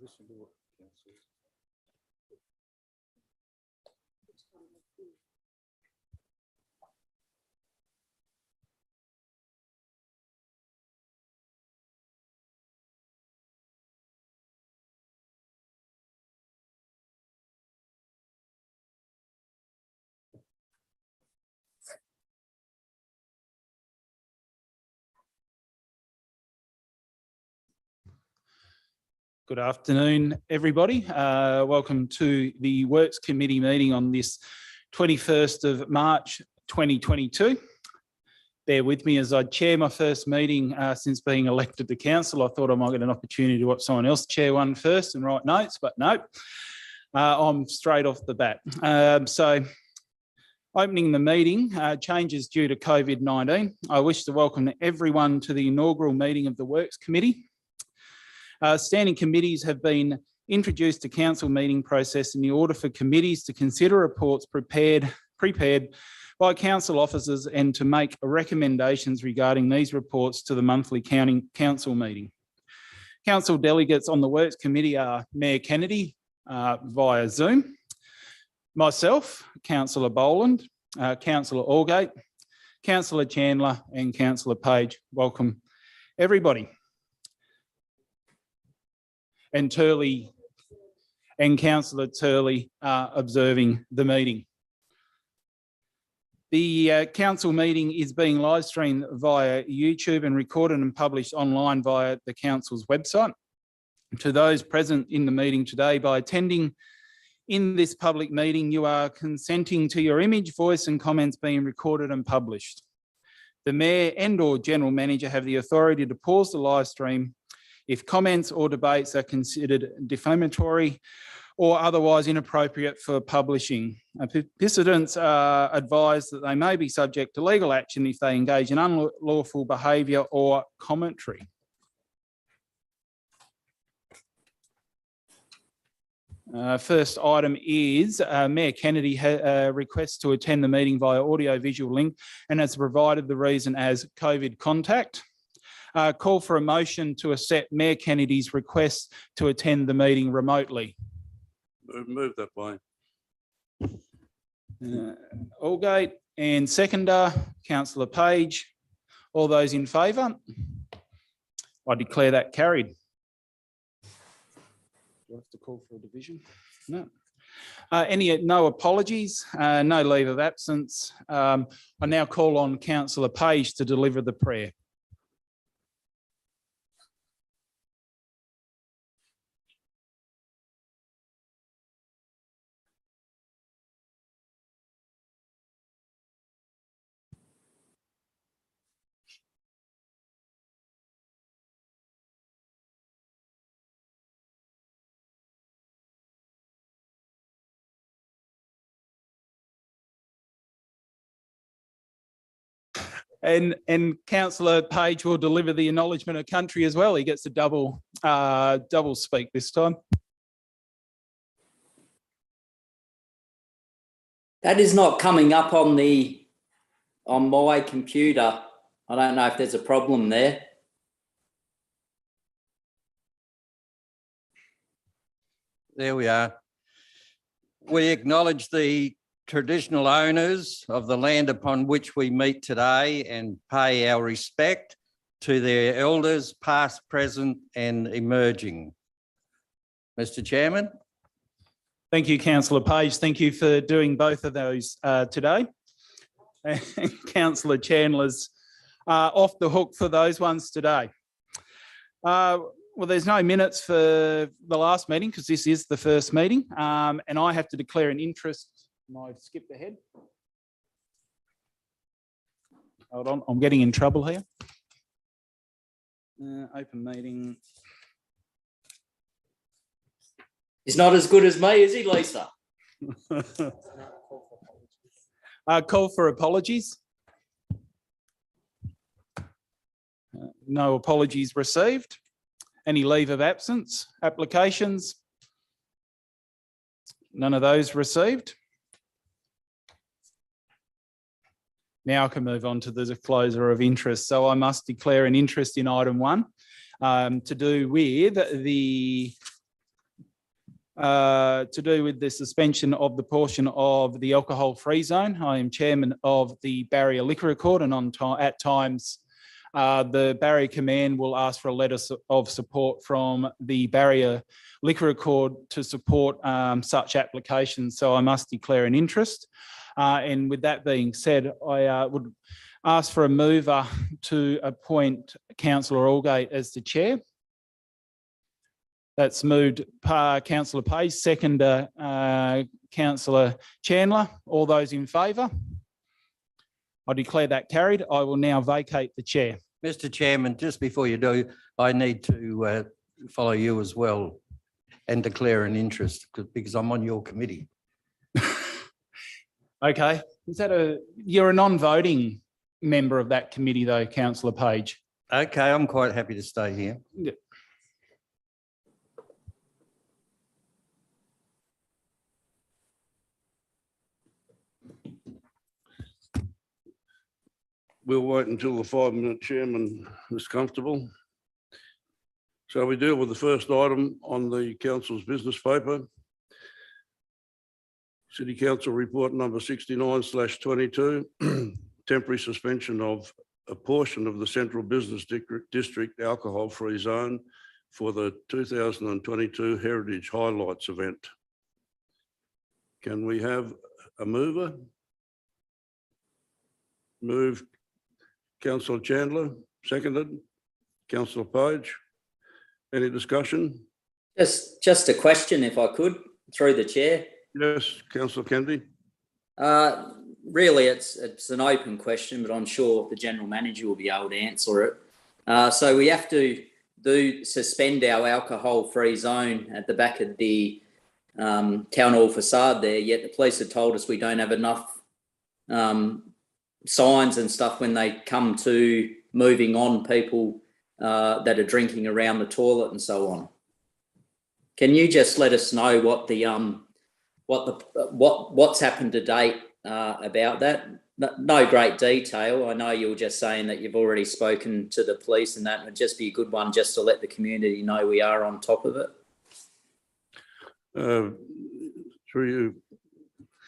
listen to what council. Good afternoon, everybody. Welcome to the Works Committee meeting on this 21st of March 2022. Bear with me as I chair my first meeting since being elected to council. I thought I might get an opportunity to watch someone else chair one first and write notes, but no, I'm straight off the bat. So opening the meeting, changes due to COVID-19. I wish to welcome everyone to the inaugural meeting of the Works Committee. Standing committees have been introduced to council meeting process in the order for committees to consider reports prepared by council officers and to make recommendations regarding these reports to the monthly council meeting. Council delegates on the Works Committee are Mayor Kennedy via Zoom, myself, Councillor Boland, Councillor Allgate, Councillor Chandler and Councillor Page. Welcome, everybody. And Turley and Councillor Turley are observing the meeting. The council meeting is being live streamed via YouTube and recorded and published online via the council's website. To those present in the meeting today, by attending in this public meeting, you are consenting to your image, voice and comments being recorded and published. The Mayor and/or General Manager have the authority to pause the live stream if comments or debates are considered defamatory or otherwise inappropriate for publishing. Participants are advised that they may be subject to legal action if they engage in unlawful behaviour or commentary. First item is Mayor Kennedy requests to attend the meeting via audio-visual link and has provided the reason as COVID contact. Call for a motion to accept Mayor Kennedy's request to attend the meeting remotely. Move that way. Allgate and seconder, Councillor Page. All those in favour? I declare that carried. Do I have to call for a division? No. No apologies, no leave of absence. I now call on Councillor Page to deliver the prayer. And Councillor Page will deliver the acknowledgement of country as well. He gets a double speak this time. That is not coming up on my computer. I don't know if there's a problem there. There we are. We acknowledge the traditional owners of the land upon which we meet today and pay our respect to their elders, past, present and emerging. Mr. Chairman. Thank you, Councillor Page. Thank you for doing both of those today. And Councillor Chandler's off the hook for those ones today. Well, there's no minutes for the last meeting because this is the first meeting, and I have to declare an interest. I've skipped ahead. Hold on, I'm getting in trouble here. Open meeting. He's not as good as me, is he, Lisa? Call for apologies. No apologies received. Any leave of absence? Applications? None of those received. Now I can move on to the disclosure of interest. So I must declare an interest in item 1 to do with the to do with the suspension of the portion of the alcohol-free zone. I am chairman of the Barrier Liquor Accord, and at times the Barrier Command will ask for a letter of support from the Barrier Liquor Accord to support such applications. So I must declare an interest. And with that being said, I would ask for a mover to appoint Councillor Allgate as the chair. That's moved Councillor Page, seconder Councillor Chandler. All those in favour? I declare that carried. I will now vacate the chair. Mr. Chairman, just before you do, I need to follow you as well and declare an interest because I'm on your committee. Okay. Is that you're a non-voting member of that committee though, Councillor Page? Okay, I'm quite happy to stay here. Yeah. We'll wait until the 5-minute chairman is comfortable. So we deal with the first item on the council's business paper. City Council Report number 69/22, temporary suspension of a portion of the Central Business District alcohol-free zone for the 2022 Heritage Highlights event. Can we have a mover? Moved. Councillor Chandler, seconded. Councillor Page. Any discussion? Just a question, if I could, through the chair. Yes, Councillor Kennedy. Really, it's an open question, but I'm sure the General Manager will be able to answer it. So we have to suspend our alcohol-free zone at the back of the town hall facade there, yet the police have told us we don't have enough signs and stuff when they come to moving on people that are drinking around the toilet and so on. Can you just let us know what the what's happened to date about that? No great detail. I know you were just saying that you've already spoken to the police and that, and it'd just be a good one just to let the community know we are on top of it. Through you,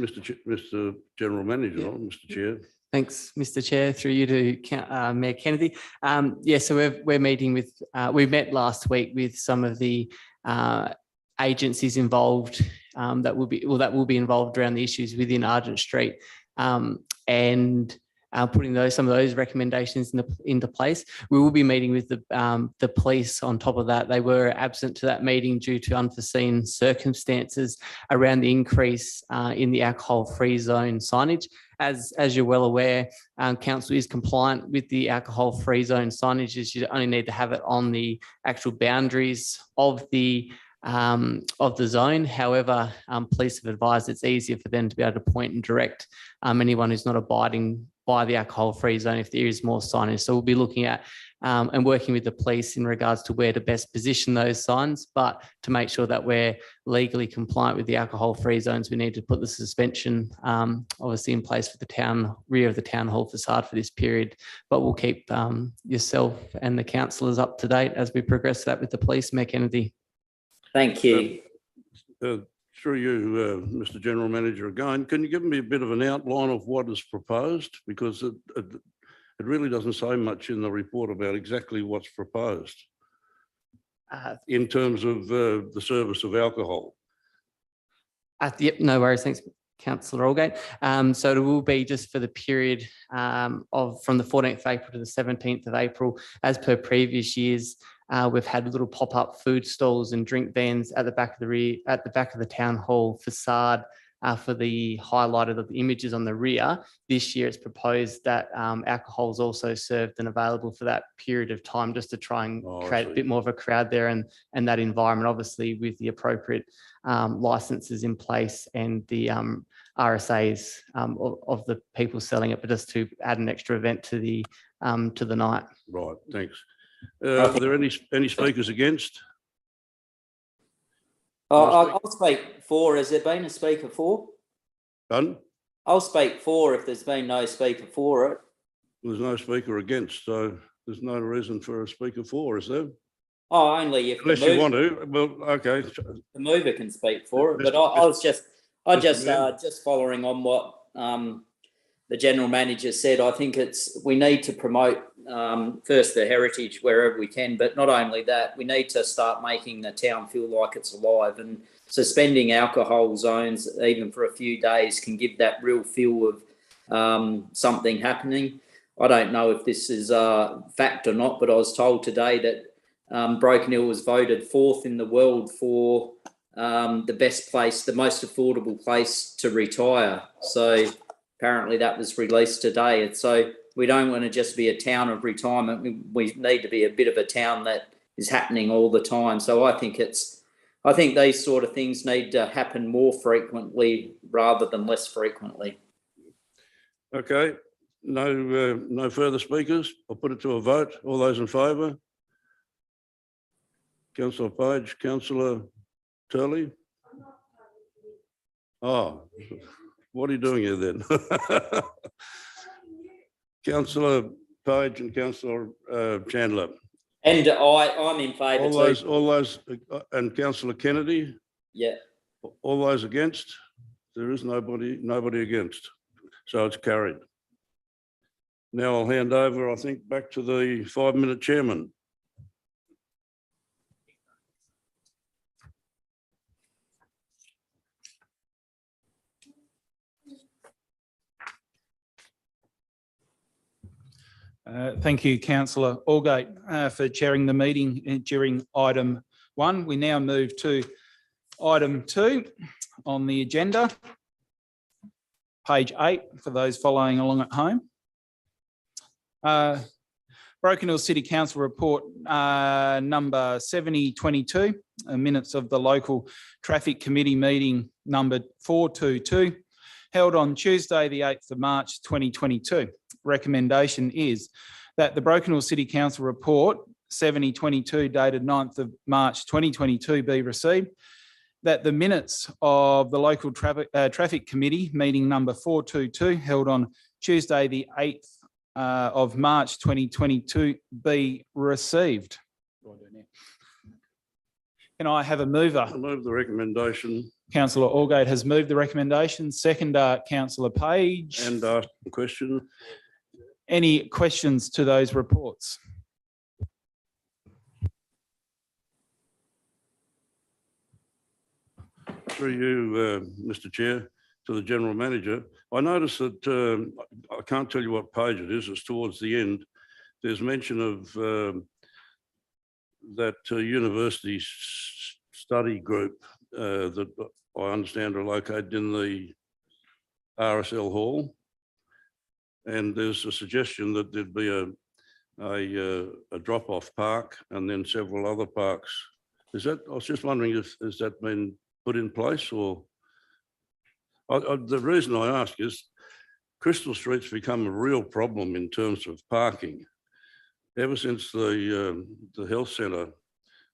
Mr. General Manager, Mr. Chair. Thanks, Mr. Chair. Through you to Mayor Kennedy. Yeah, so we're meeting with. We met last week with some of the agencies involved that will be involved around the issues within Argent Street, and putting some of those recommendations into place. We will be meeting with the police on top of that. They were absent to that meeting due to unforeseen circumstances around the increase in the alcohol-free zone signage. As you're well aware, council is compliant with the alcohol-free zone signage. You only need to have it on the actual boundaries of the zone. However, police have advised it's easier for them to be able to point and direct anyone who's not abiding by the alcohol-free zone if there is more signage. So we'll be looking at and working with the police in regards to where to best position those signs. But to make sure that we're legally compliant with the alcohol-free zones, we need to put the suspension obviously in place for the rear of the town hall facade for this period. But we'll keep yourself and the councillors up to date as we progress that with the police. Mayor Kennedy. Thank you. Through you, Mr. General Manager, again, can you give me a bit of an outline of what is proposed? Because it really doesn't say much in the report about exactly what's proposed in terms of the service of alcohol. Yep, no worries. Thanks, Councillor Allgate. So it will be just for the period from the 14th of April to the 17th of April, as per previous years. We've had little pop-up food stalls and drink vans at the back of the town hall facade for the highlighted of the images on the rear. This year, it's proposed that alcohol is also served and available for that period of time, just to try and create a bit more of a crowd there and that environment, obviously with the appropriate licenses in place and the RSAs of the people selling it, but just to add an extra event to the night. Right. Thanks. Are there any speakers against? I'll speak for. Has there been a speaker for? Pardon? I'll speak for if there's been no speaker for it. There's no speaker against, so there's no reason for a speaker for, is there? Oh, only if Unless you want to, well, okay. the mover can speak for it. But just following on what the general manager said. I think we need to promote first the heritage wherever we can, but not only that, we need to start making the town feel like it's alive, and suspending alcohol zones even for a few days can give that real feel of something happening. I don't know if this is a fact or not, but I was told today that Broken Hill was voted 4th in the world for the best place, the most affordable place to retire. So apparently that was released today. And so we don't want to just be a town of retirement. We need to be a bit of a town that is happening all the time. So I think these sort of things need to happen more frequently rather than less frequently. Okay, no further speakers. I'll put it to a vote. All those in favour? Councillor Page, Councillor Turley? Oh, what are you doing here then? Councillor Page and Councillor Chandler. And I'm in favour too. All those, and Councillor Kennedy? Yeah. All those against? There is nobody against. So it's carried. Now I'll hand over, I think, back to the 5-minute chairman. Thank you, Councillor Allgate, for chairing the meeting during item 1. We now move to item 2 on the agenda, page 8 for those following along at home. Broken Hill City Council report number 7022, minutes of the local traffic committee meeting number 422, held on Tuesday the 8th of March 2022. Recommendation is that the Broken Hill City Council report 7022 dated 9th of March 2022 be received, that the minutes of the local traffic committee meeting number 422 held on Tuesday the 8th of March 2022 be received. Can I have a mover? I move the recommendation. Councillor Allgate has moved the recommendation. Seconder, Councillor Page. And ask the question. Any questions to those reports? Through you, Mr. Chair, to the General Manager. I noticed that, I can't tell you what page it is, it's towards the end. There's mention of that university study group that I understand are located in the RSL hall. And there's a suggestion that there'd be a drop-off park and then several other parks. Is that, I was just wondering if, has that been put in place, or? The reason I ask is Crystal Street's become a real problem in terms of parking. Ever since the health centre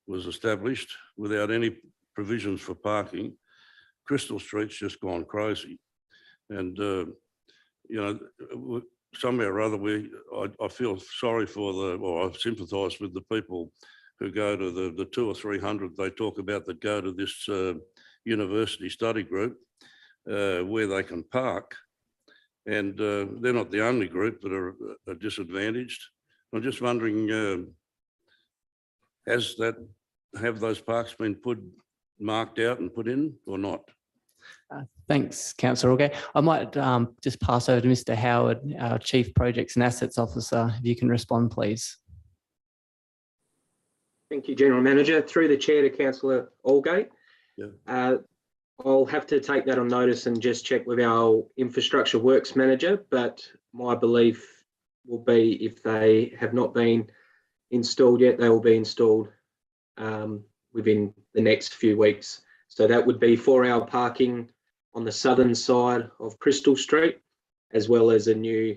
was established without any provisions for parking, Crystal Street's just gone crazy. And, you know, somehow or other, I feel sorry for or I sympathise with the people who go to the 200 or 300 they talk about that go to this university study group where they can park. And they're not the only group that are disadvantaged. I'm just wondering, have those parks been marked out and put in or not? Thanks, Councillor Allgate. I might just pass over to Mr. Howard, our Chief Projects and Assets Officer, if you can respond, please. Thank you, General Manager. Through the chair to Councillor Allgate. Yeah. I'll have to take that on notice and just check with our Infrastructure Works Manager, but my belief will be if they have not been installed yet, they will be installed within the next few weeks. So that would be 4-hour parking on the southern side of Crystal Street, as well as a new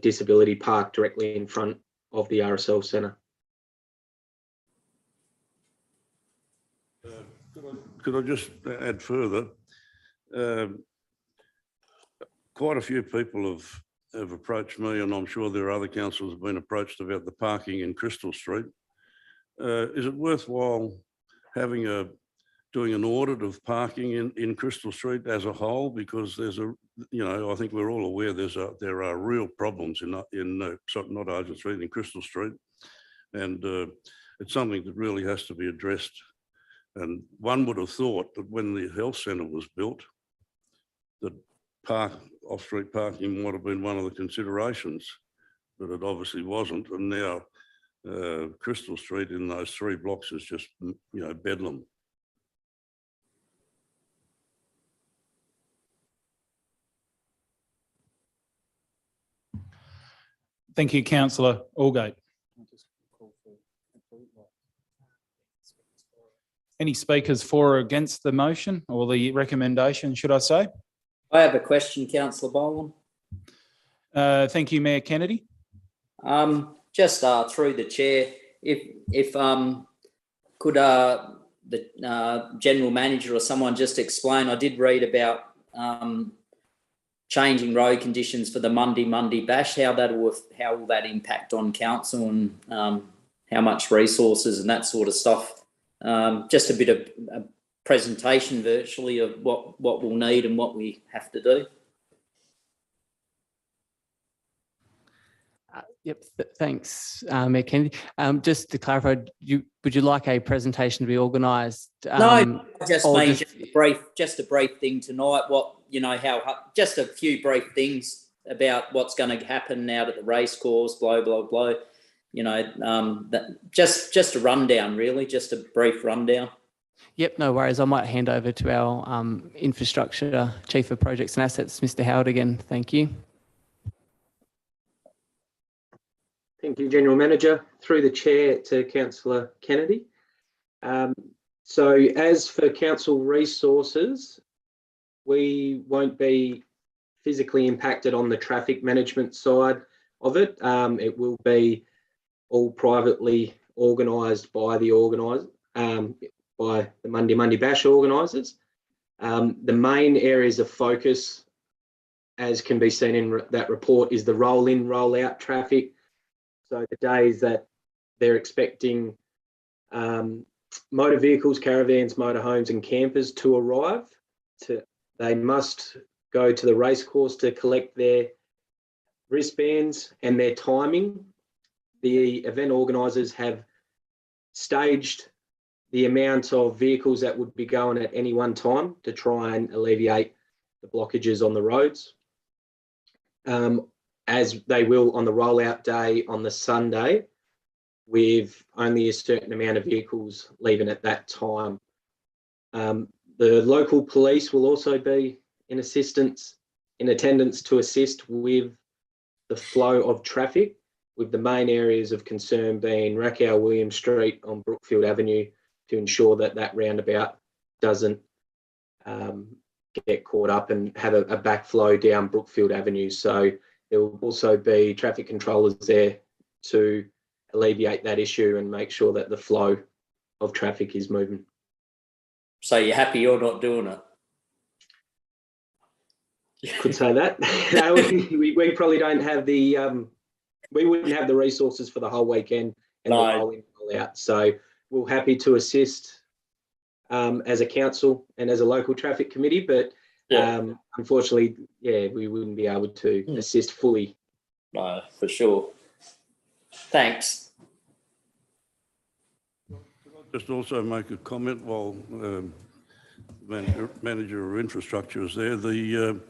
disability park directly in front of the RSL Centre. Could I just add further? Quite a few people have approached me, and I'm sure there are other councillors have been approached about the parking in Crystal Street. is it worthwhile having doing an audit of parking in Crystal Street as a whole? Because there's I think we're all aware there are real problems in not Argent Street, in Crystal Street, and it's something that really has to be addressed. And one would have thought that when the health centre was built, that off-street parking might have been one of the considerations, but it obviously wasn't. And now Crystal Street in those 3 blocks is just, bedlam. Thank you, Councillor Allgate. Any speakers for or against the motion or the recommendation, should I say? I have a question, Councillor Boland. Thank you, Mayor Kennedy. Just through the chair, if could the general manager or someone just explain? I did read about changing road conditions for the Monday bash. How will that impact on council and how much resources and that sort of stuff? Just a bit of a presentation virtually of what we'll need and what we have to do. Yep, thanks, Mayor Kennedy. Just to clarify, would you like a presentation to be organised? No, I just mean just a brief thing tonight. Just a few brief things about what's going to happen out at the racecourse. Blah blah blah. Just a rundown, really, just a brief rundown. Yep, no worries. I might hand over to our infrastructure chief of projects and assets, Mr. Howard, again. Thank you. Thank you, General Manager. Through the chair to Councillor Kennedy. So as for council resources, we won't be physically impacted on the traffic management side of it. It will be all privately organised by the by the Monday Bash organisers. The main areas of focus, as can be seen in that report, is the roll-in, roll-out traffic. So the days that they're expecting motor vehicles, caravans, motorhomes and campers to arrive, they must go to the racecourse to collect their wristbands and their timing. The event organisers have staged the amount of vehicles that would be going at any one time to try and alleviate the blockages on the roads. As they will on the rollout day on the Sunday, with only a certain amount of vehicles leaving at that time. The local police will also be in attendance to assist with the flow of traffic, with the main areas of concern being Raquel William Street on Brookfield Avenue, to ensure that roundabout doesn't get caught up and have a backflow down Brookfield Avenue. So there will also be traffic controllers there to alleviate that issue and make sure that the flow of traffic is moving. So you're happy you're not doing it? Could say that. No, we probably don't have the, we wouldn't have the resources for the whole weekend and the roll in, roll out. So we're happy to assist as a council and as a local traffic committee, but unfortunately, we wouldn't be able to assist fully. No, for sure. Thanks. Just also make a comment while manager of infrastructure is there. The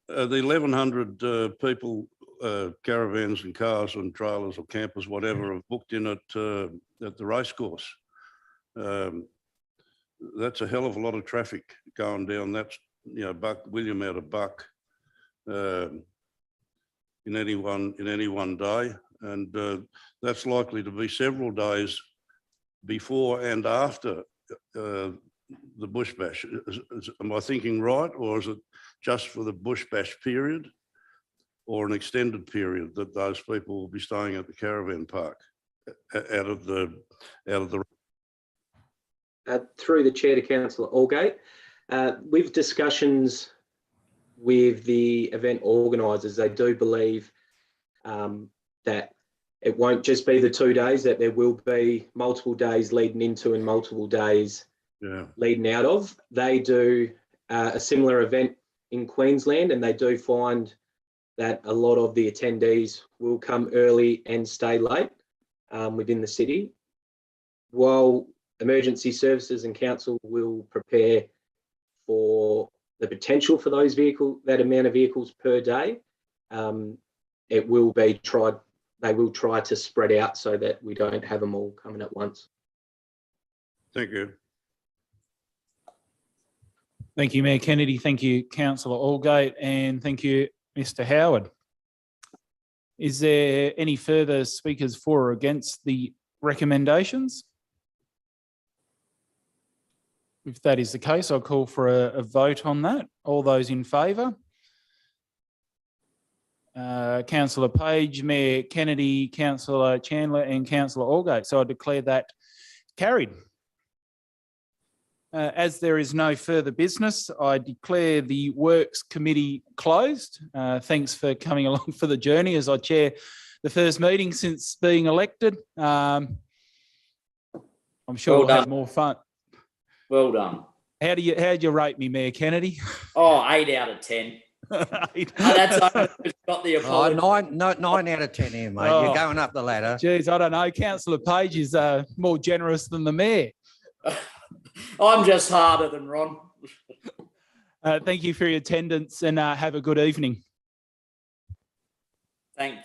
1,100 people, caravans and cars and trailers or campers, whatever, have booked in at the racecourse. That's a hell of a lot of traffic going down. That's William out of Buck in any one day, and that's likely to be several days before and after the Bush Bash. Am I thinking right, or is it just for the Bush Bash period, or an extended period that those people will be staying at the caravan park out of the? Through the chair to Councillor Allgate, with discussions with the event organisers, they do believe that it won't just be the 2 days, that there will be multiple days leading into and multiple days leading out of. They do a similar event in Queensland, and they do find that a lot of the attendees will come early and stay late within the city. While emergency services and council will prepare for the potential for that amount of vehicles per day, it will be tried. They will try to spread out so that we don't have them all coming at once. Thank you. Thank you, Mayor Kennedy. Thank you, Councillor Allgate, and thank you, Mr. Howard. Is there any further speakers for or against the recommendations? If that is the case, I'll call for a vote on that. All those in favour? Councillor Page, Mayor Kennedy, Councillor Chandler and Councillor Allgate. So I declare that carried. As there is no further business, I declare the Works Committee closed. Thanks for coming along for the journey as I chair the first meeting since being elected. I'm sure we'll have more fun. Well done. How'd you rate me, Mayor Kennedy? Oh, 8 out of 10. That's got the apology. 9 out of 10 here, mate. Oh. You're going up the ladder. Geez, I don't know. Councillor Page is more generous than the mayor. I'm just harder than Ron. Thank you for your attendance and have a good evening. Thank you.